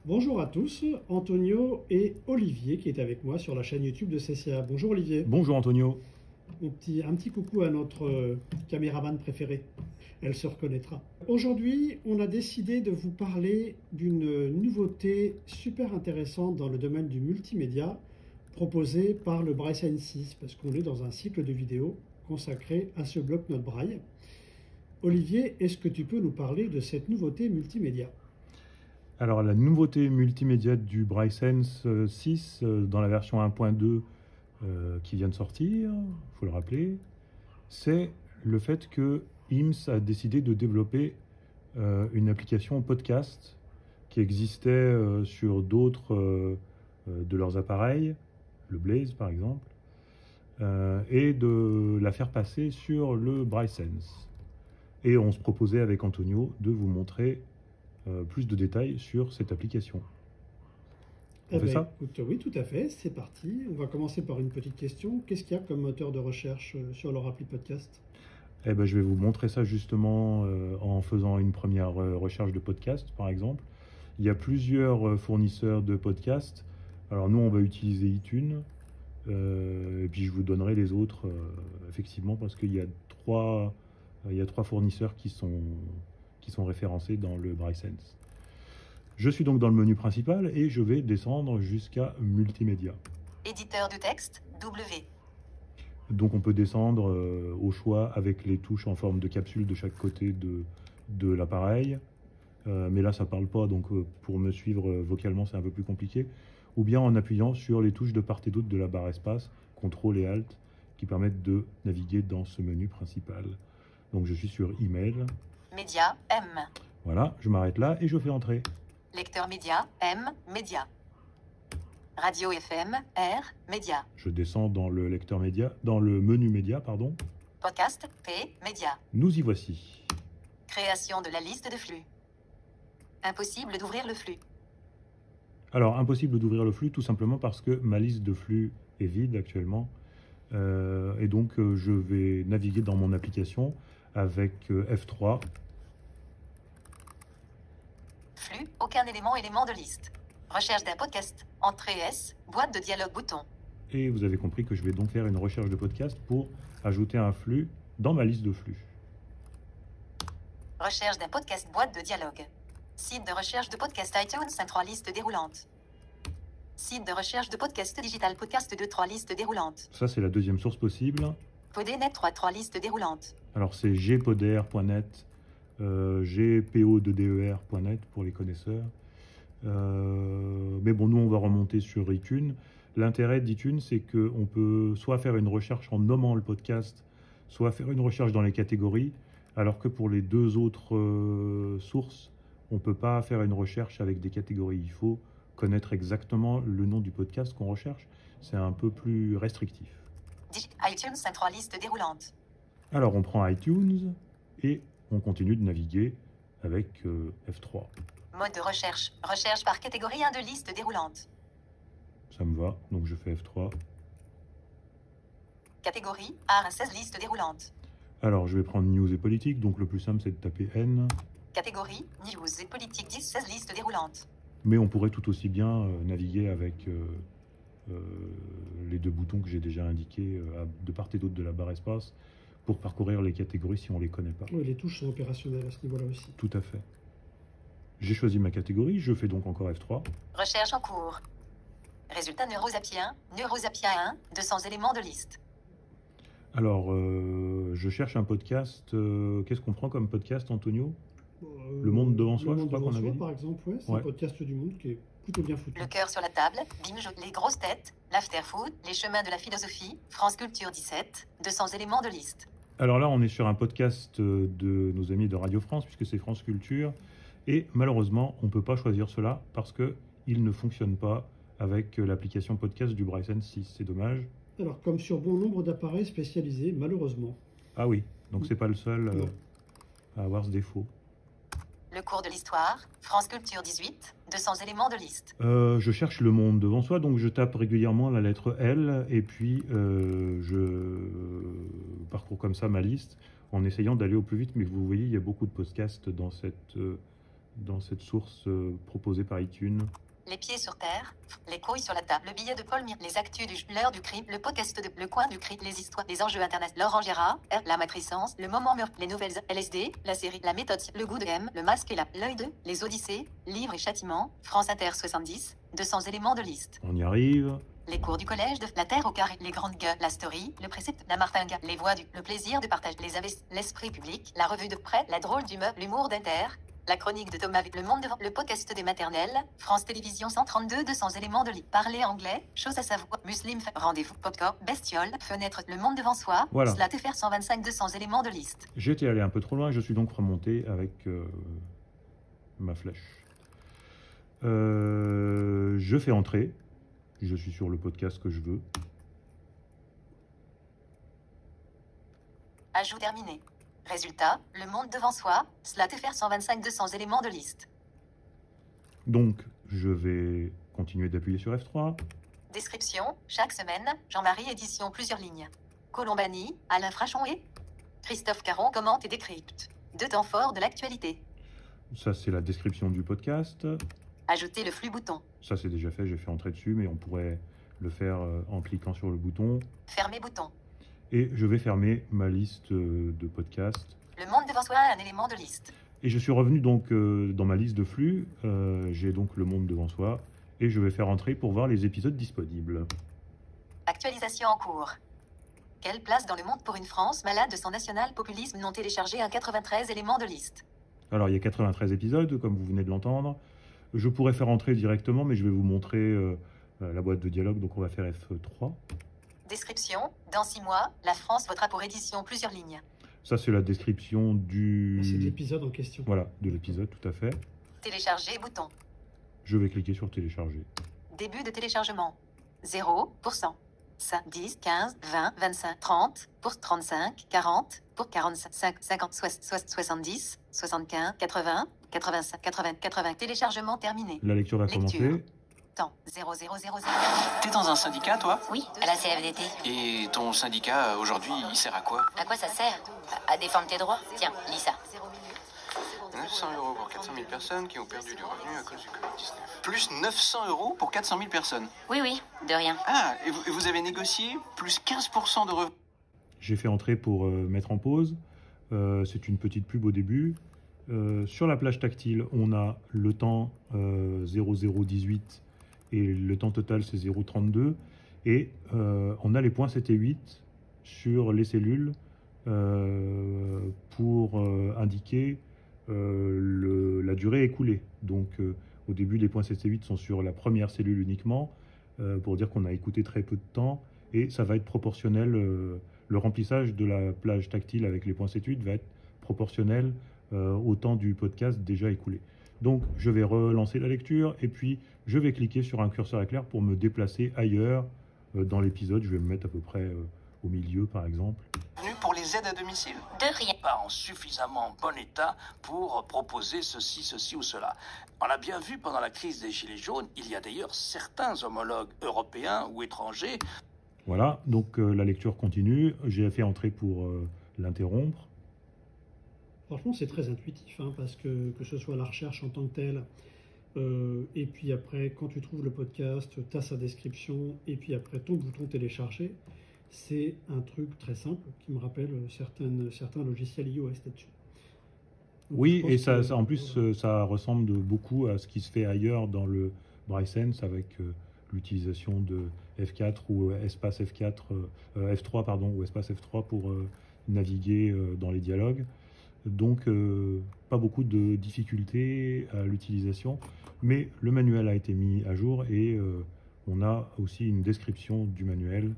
Bonjour à tous, Antonio et Olivier qui est avec moi sur la chaîne YouTube de CCA. Bonjour Olivier. Bonjour Antonio. Un petit coucou à notre caméraman préféré, elle se reconnaîtra. Aujourd'hui, on a décidé de vous parler d'une nouveauté super intéressante dans le domaine du multimédia proposée par le Braille Science 6 parce qu'on est dans un cycle de vidéos consacré à ce bloc-notes Braille. Olivier, est-ce que tu peux nous parler de cette nouveauté multimédia ? Alors la nouveauté multimédia du Braille Sense 6 dans la version 1.2 qui vient de sortir, il faut le rappeler, c'est le fait que IMS a décidé de développer une application podcast qui existait sur d'autres de leurs appareils, le Blaze par exemple, et de la faire passer sur le Braille Sense. Et on se proposait avec Antonio de vous montrer plus de détails sur cette application. On fait ça ? Écoute, oui, tout à fait, c'est parti. On va commencer par une petite question. Qu'est-ce qu'il y a comme moteur de recherche sur leur appli podcast ? Je vais vous montrer ça justement en faisant une première recherche de podcast, par exemple. Il y a plusieurs fournisseurs de podcasts. Alors nous, on va utiliser iTunes. Et puis je vous donnerai les autres, effectivement, parce qu'il y a trois fournisseurs qui sont référencés dans le Braille Sense. Je suis donc dans le menu principal et je vais descendre jusqu'à Multimédia. Éditeur de texte, W. Donc on peut descendre au choix avec les touches en forme de capsule de chaque côté de l'appareil. Mais là ça ne parle pas, donc pour me suivre vocalement c'est un peu plus compliqué. Ou bien en appuyant sur les touches de part et d'autre de la barre espace, CTRL et ALT, qui permettent de naviguer dans ce menu principal. Donc je suis sur Email. Média, M. Voilà, je m'arrête là et je fais entrer. Lecteur média, M, média. Radio FM, R, média. Je descends dans le lecteur média, dans le menu média, pardon. Podcast, P, média. Nous y voici. Création de la liste de flux. Impossible d'ouvrir le flux. Alors, impossible d'ouvrir le flux tout simplement parce que ma liste de flux est vide actuellement. Et donc, je vais naviguer dans mon application avec F3. Flux, aucun élément de liste. Recherche d'un podcast, entrée S, boîte de dialogue bouton. Et vous avez compris que je vais donc faire une recherche de podcast pour ajouter un flux dans ma liste de flux. Recherche d'un podcast, boîte de dialogue. Site de recherche de podcast iTunes 3 listes déroulantes. Site de recherche de podcast digital podcast 3 listes déroulantes. Ça, c'est la deuxième source possible. Podenet 3 listes déroulantes. Alors, c'est gpoder.net, gpo2der.net pour les connaisseurs. Mais bon, nous, on va remonter sur iTunes. L'intérêt d'iTunes, c'est qu'on peut soit faire une recherche en nommant le podcast, soit faire une recherche dans les catégories, alors que pour les deux autres sources, on ne peut pas faire une recherche avec des catégories. Il faut connaître exactement le nom du podcast qu'on recherche. C'est un peu plus restrictif. iTunes 3 listes déroulantes. Alors, on prend iTunes et on continue de naviguer avec F3. Mode de recherche. Recherche par catégorie 1 de liste déroulante. Ça me va, donc je fais F3. Catégorie art 16 listes déroulantes. Alors, je vais prendre News et Politique, donc le plus simple, c'est de taper N. Catégorie News et Politique 10 16 listes déroulantes. Mais on pourrait tout aussi bien naviguer avec les deux boutons que j'ai déjà indiqués de part et d'autre de la barre espace pour parcourir les catégories si on ne les connaît pas. Oui, les touches sont opérationnelles à ce niveau-là aussi. Tout à fait. J'ai choisi ma catégorie, je fais donc encore F3. Recherche en cours. Résultat Neurosapien 1, 200 éléments de liste. Alors, je cherche un podcast. Qu'est-ce qu'on prend comme podcast, Antonio ? Le Monde devant soi, je crois qu'on avait dit. Par exemple, ouais, c'est un podcast du Monde qui est plutôt bien foutu. Le cœur sur la table, Binge, les grosses têtes, l'after-food, les chemins de la philosophie, France Culture 17, 200 éléments de liste. Alors là, on est sur un podcast de nos amis de Radio France, puisque c'est France Culture. Et malheureusement, on ne peut pas choisir cela parce qu'il ne fonctionne pas avec l'application podcast du Braille Sense 6. C'est dommage. Alors, comme sur bon nombre d'appareils spécialisés, malheureusement. Ah oui, donc c'est pas le seul à avoir ce défaut. Le cours de l'histoire, France Culture 18, 200 éléments de liste. Je cherche le monde devant soi, donc je tape régulièrement la lettre L et puis je parcours comme ça ma liste en essayant d'aller au plus vite. Mais vous voyez, il y a beaucoup de podcasts dans dans cette source proposée par iTunes. Les pieds sur terre, les couilles sur la table, le billet de Paul Mir, les actus l'heure du crime, le podcast de le coin du crime, les histoires, les enjeux internationaux, Laurent Gérard, la matrescence, le moment meurtre, les nouvelles LSD, la série, la méthode, le goût de M, le masque et l'œil de, les Odyssées, livres et châtiments, France Inter 70, 200 éléments de liste. On y arrive. Les cours du collège de la terre au carré, les grandes gueules, la story, le précepte, la martinga, les voix le plaisir de partage, l'esprit public, la revue de près, la drôle d'humeur, l'humour d'Inter. La chronique de Thomas, le monde devant, le podcast des maternelles, France Télévisions 132, 200 éléments de lit, parler anglais, chose à savoir, muslim, rendez-vous, popcorn, bestiole, fenêtre, le monde devant soi, voilà. Slat FR 125, 200 éléments de liste. J'étais allé un peu trop loin, je suis donc remonté avec ma flèche. Je fais entrer, je suis sur le podcast que je veux. Ajout terminé. Résultat, le monde devant soi, Slat FR 125, 200 éléments de liste. Donc, je vais continuer d'appuyer sur F3. Description, chaque semaine, Jean-Marie édition plusieurs lignes. Colombani, Alain Frachon et Christophe Caron commente et décrypte. Deux temps forts de l'actualité. Ça, c'est la description du podcast. Ajouter le flux bouton. Ça, c'est déjà fait, j'ai fait entrer dessus, mais on pourrait le faire en cliquant sur le bouton. Fermer bouton. Et je vais fermer ma liste de podcasts. Le monde devant soi a un élément de liste. Et je suis revenu donc dans ma liste de flux. J'ai donc le monde devant soi. Et je vais faire entrer pour voir les épisodes disponibles. Actualisation en cours. Quelle place dans le monde pour une France malade de son national populisme non téléchargé un 93 éléments de liste. Alors, il y a 93 épisodes, comme vous venez de l'entendre. Je pourrais faire entrer directement, mais je vais vous montrer la boîte de dialogue. Donc, on va faire F3. Description. Dans 6 mois, la France votera pour édition plusieurs lignes. Ça, c'est la description du... C'est l'épisode en question. Voilà, de l'épisode, tout à fait. Télécharger bouton. Je vais cliquer sur télécharger. Début de téléchargement. 0%. 5, 10, 15, 20, 25, 30, pour 35, 40, pour 45, 50, 70, 75, 80, 85, 80, 80. Téléchargement terminé. La lecture va commencer. Temps 0000. T'es dans un syndicat, toi? Oui, à la CFDT. Et ton syndicat, aujourd'hui, il sert à quoi? À quoi ça sert? À défendre tes droits. Tiens, lis ça. 900 € pour 400 000 personnes qui ont perdu du revenu à cause du Covid-19. Plus 900 € pour 400 000 personnes. Oui, oui, de rien. Ah, et vous avez négocié plus 15% de revenus. J'ai fait entrer pour mettre en pause. C'est une petite pub au début. Sur la plage tactile, on a le temps 0018 et le temps total c'est 0,32. Et on a les points 7 et 8 sur les cellules pour indiquer la durée écoulée. Donc au début, les points 7 et 8 sont sur la première cellule uniquement pour dire qu'on a écouté très peu de temps et ça va être proportionnel. Le remplissage de la plage tactile avec les points 7 et 8 va être proportionnel au temps du podcast déjà écoulé. Donc je vais relancer la lecture et puis je vais cliquer sur un curseur éclair pour me déplacer ailleurs dans l'épisode. Je vais me mettre à peu près au milieu par exemple. Pour les aides à domicile? De rien. Pas en suffisamment bon état pour proposer ceci ou cela. On l'a bien vu pendant la crise des Gilets jaunes, il y a d'ailleurs certains homologues européens ou étrangers. Voilà, donc la lecture continue. J'ai fait entrer pour l'interrompre. Franchement, c'est très intuitif, hein, parce que ce soit la recherche en tant que telle, et puis après, quand tu trouves le podcast, tu as sa description, et puis après ton bouton télécharger, c'est un truc très simple qui me rappelle certains logiciels iOS là-dessus. Donc, Oui, je pense et ça, que, en plus, ça ressemble beaucoup à ce qui se fait ailleurs dans le BrySense avec l'utilisation de F4 ou espace F4, F3 pardon, ou espace F3 pour naviguer dans les dialogues. Donc, pas beaucoup de difficultés à l'utilisation, mais le manuel a été mis à jour et on a aussi une description du manuel,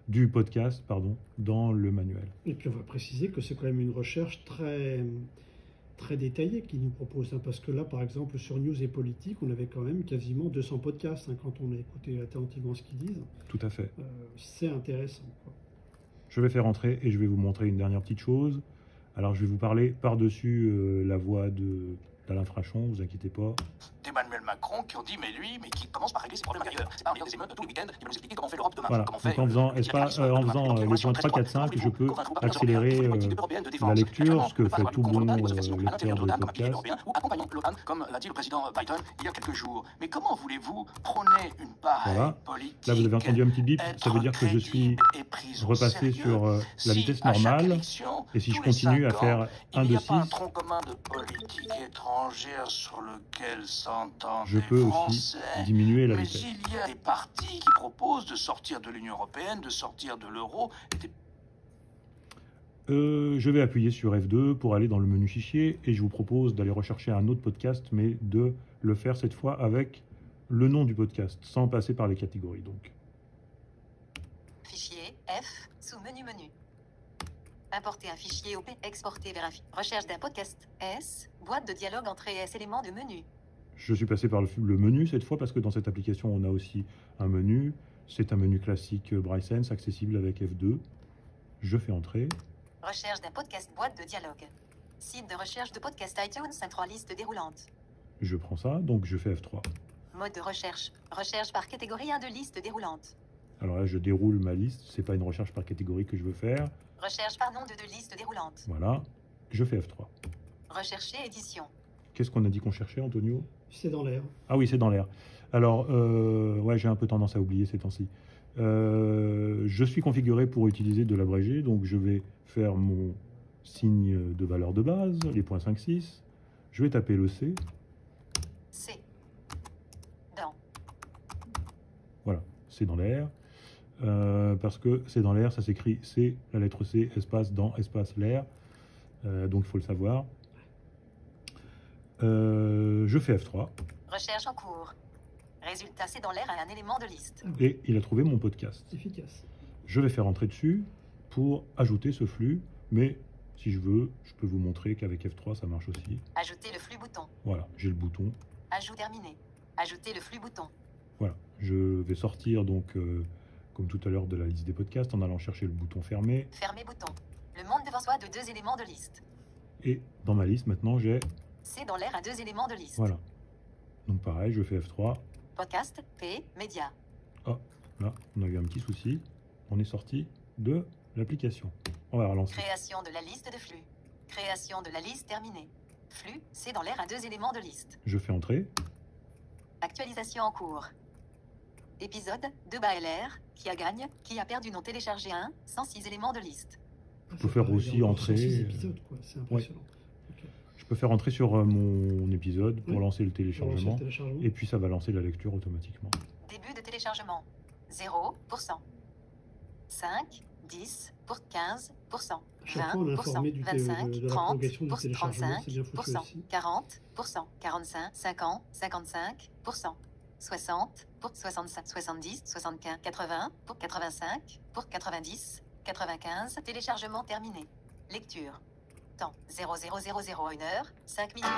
du podcast, pardon, dans le manuel. Et puis on va préciser que c'est quand même une recherche très, très détaillée qu'ils nous proposent, hein, parce que là, par exemple, sur News et Politique, on avait quand même quasiment 200 podcasts, hein, quand on a écouté attentivement ce qu'ils disent. Tout à fait. C'est intéressant, quoi. Je vais faire entrer et je vais vous montrer une dernière petite chose. Alors, je vais vous parler par-dessus la voix de d'Alain Frachon, vous inquiétez pas. d'Emmanuel Macron qui ont dit mais qui commence par régler ses problèmes intérieurs. C'est pas en ayant des émeutes tous les week-ends qui va nous expliquer comment on fait l'Europe demain. Voilà, Comment on fait, donc en faisant, les points 3, 4, 5, je peux accélérer la lecture, ce que fait tout bon lecteur de podcast. Ou accompagnons l'OTAN, comme l'a dit le président Biden il y a quelques jours. Mais comment voulez-vous prôner une pareille politique? Là, vous avez entendu un petit bip, ça veut dire que je suis repassé sur la vitesse normale. Et si je continue à faire 1, 2, 6, tronc commun de politique étrangère sur lequel s'entendent je peux aussi diminuer la vitesse. Mais il y a des partis qui proposent de sortir de l'Union européenne, de sortir de l'euro. Je vais appuyer sur F2 pour aller dans le menu fichier et je vous propose d'aller rechercher un autre podcast, mais de le faire cette fois avec le nom du podcast, sans passer par les catégories. Donc. Fichier F, sous menu. Importer un fichier OP, exporter vers un fichier. Recherche d'un podcast S, boîte de dialogue entrée S, éléments de menu. Je suis passé par le menu cette fois parce que dans cette application on a aussi un menu. C'est un menu classique BriceSense accessible avec F2. Je fais entrer. Recherche d'un podcast, boîte de dialogue. Site de recherche de podcast iTunes, 3 listes déroulantes. Je prends ça, donc je fais F3. Mode de recherche. Recherche par catégorie 1 de liste déroulante. Alors là, je déroule ma liste. C'est pas une recherche par catégorie que je veux faire. Recherche par nom de liste déroulante. Voilà. Je fais F3. Rechercher édition. Qu'est-ce qu'on a dit qu'on cherchait, Antonio? C'est dans l'air. Ah oui, c'est dans l'air. Alors, ouais, j'ai un peu tendance à oublier ces temps-ci. Je suis configuré pour utiliser de l'abrégé, donc je vais faire mon signe de valeur de base, les points 5, 6. Je vais taper le C. C. Dans. Voilà, c'est dans l'air. Parce que c'est dans l'air, ça s'écrit C, la lettre C, espace, dans, espace, l'air. Donc il faut le savoir. Je fais F3. Recherche en cours. Résultat, c'est dans l'air à un élément de liste. Et il a trouvé mon podcast. Efficace. Je vais faire entrer dessus pour ajouter ce flux, mais si je veux, je peux vous montrer qu'avec F3, ça marche aussi. Ajouter le flux bouton. Voilà, j'ai le bouton. Ajout terminé. Ajouter le flux bouton. Voilà, je vais sortir donc, comme tout à l'heure, de la liste des podcasts en allant chercher le bouton fermé. Fermer bouton. Le monde devant soi de 2 éléments de liste. Et dans ma liste, maintenant, j'ai... C'est dans l'air à 2 éléments de liste. Voilà. Donc pareil, je fais F3. Podcast, P, média. Ah, là, on a eu un petit souci. On est sorti de l'application. On va relancer. Création de la liste de flux. Création de la liste terminée. Flux, c'est dans l'air à 2 éléments de liste. Je fais entrer. Actualisation en cours. Épisode, 2 LR, qui a gagne, qui a perdu non téléchargé 1, 106 éléments de liste. Je peux faire aussi entrer. 106 épisodes, quoi. C'est impressionnant. Ouais. Je peux faire entrer sur mon épisode pour lancer le téléchargement. Et puis ça va lancer la lecture automatiquement. Début de téléchargement. 0%. 5, 10, pour 15%. 20%, 25, 30, 35%, 40%, 45, 50, 55%, 60, pour 65, 70, 75, 80, pour 85, pour 90, 95, téléchargement terminé. Lecture. Temps 00001h, 5 minutes.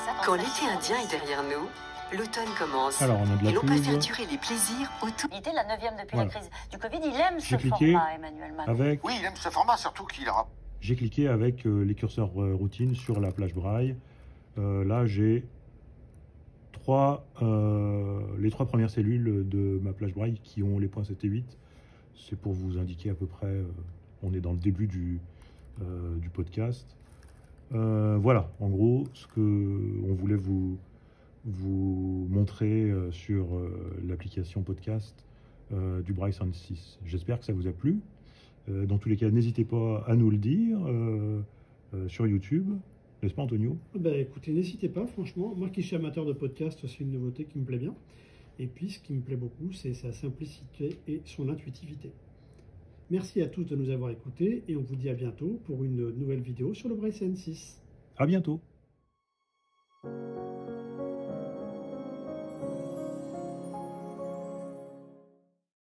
55 Quand l'été indien est derrière nous, l'automne commence. Alors, on a de la et l'on pub. préfère durer les plaisirs autour. Il était la 9e depuis Voilà. la crise du Covid. Il aime J'ai ce cliqué format, Emmanuel Macron. avec... Oui, il aime ce format, surtout qu'il aura... J'ai cliqué avec les curseurs routine sur la plage braille. Là, j'ai les 3 premières cellules de ma plage braille qui ont les points 7 et 8. C'est pour vous indiquer à peu près, on est dans le début du podcast. Voilà, en gros, ce qu'on voulait vous montrer sur l'application podcast du BriceSense 6. J'espère que ça vous a plu. Dans tous les cas, n'hésitez pas à nous le dire sur YouTube. N'est-ce pas, Antonio? Écoutez, n'hésitez pas, franchement. Moi qui suis amateur de podcast, c'est une nouveauté qui me plaît bien. Et puis, ce qui me plaît beaucoup, c'est sa simplicité et son intuitivité. Merci à tous de nous avoir écoutés et on vous dit à bientôt pour une nouvelle vidéo sur le BriceSense 6. À bientôt.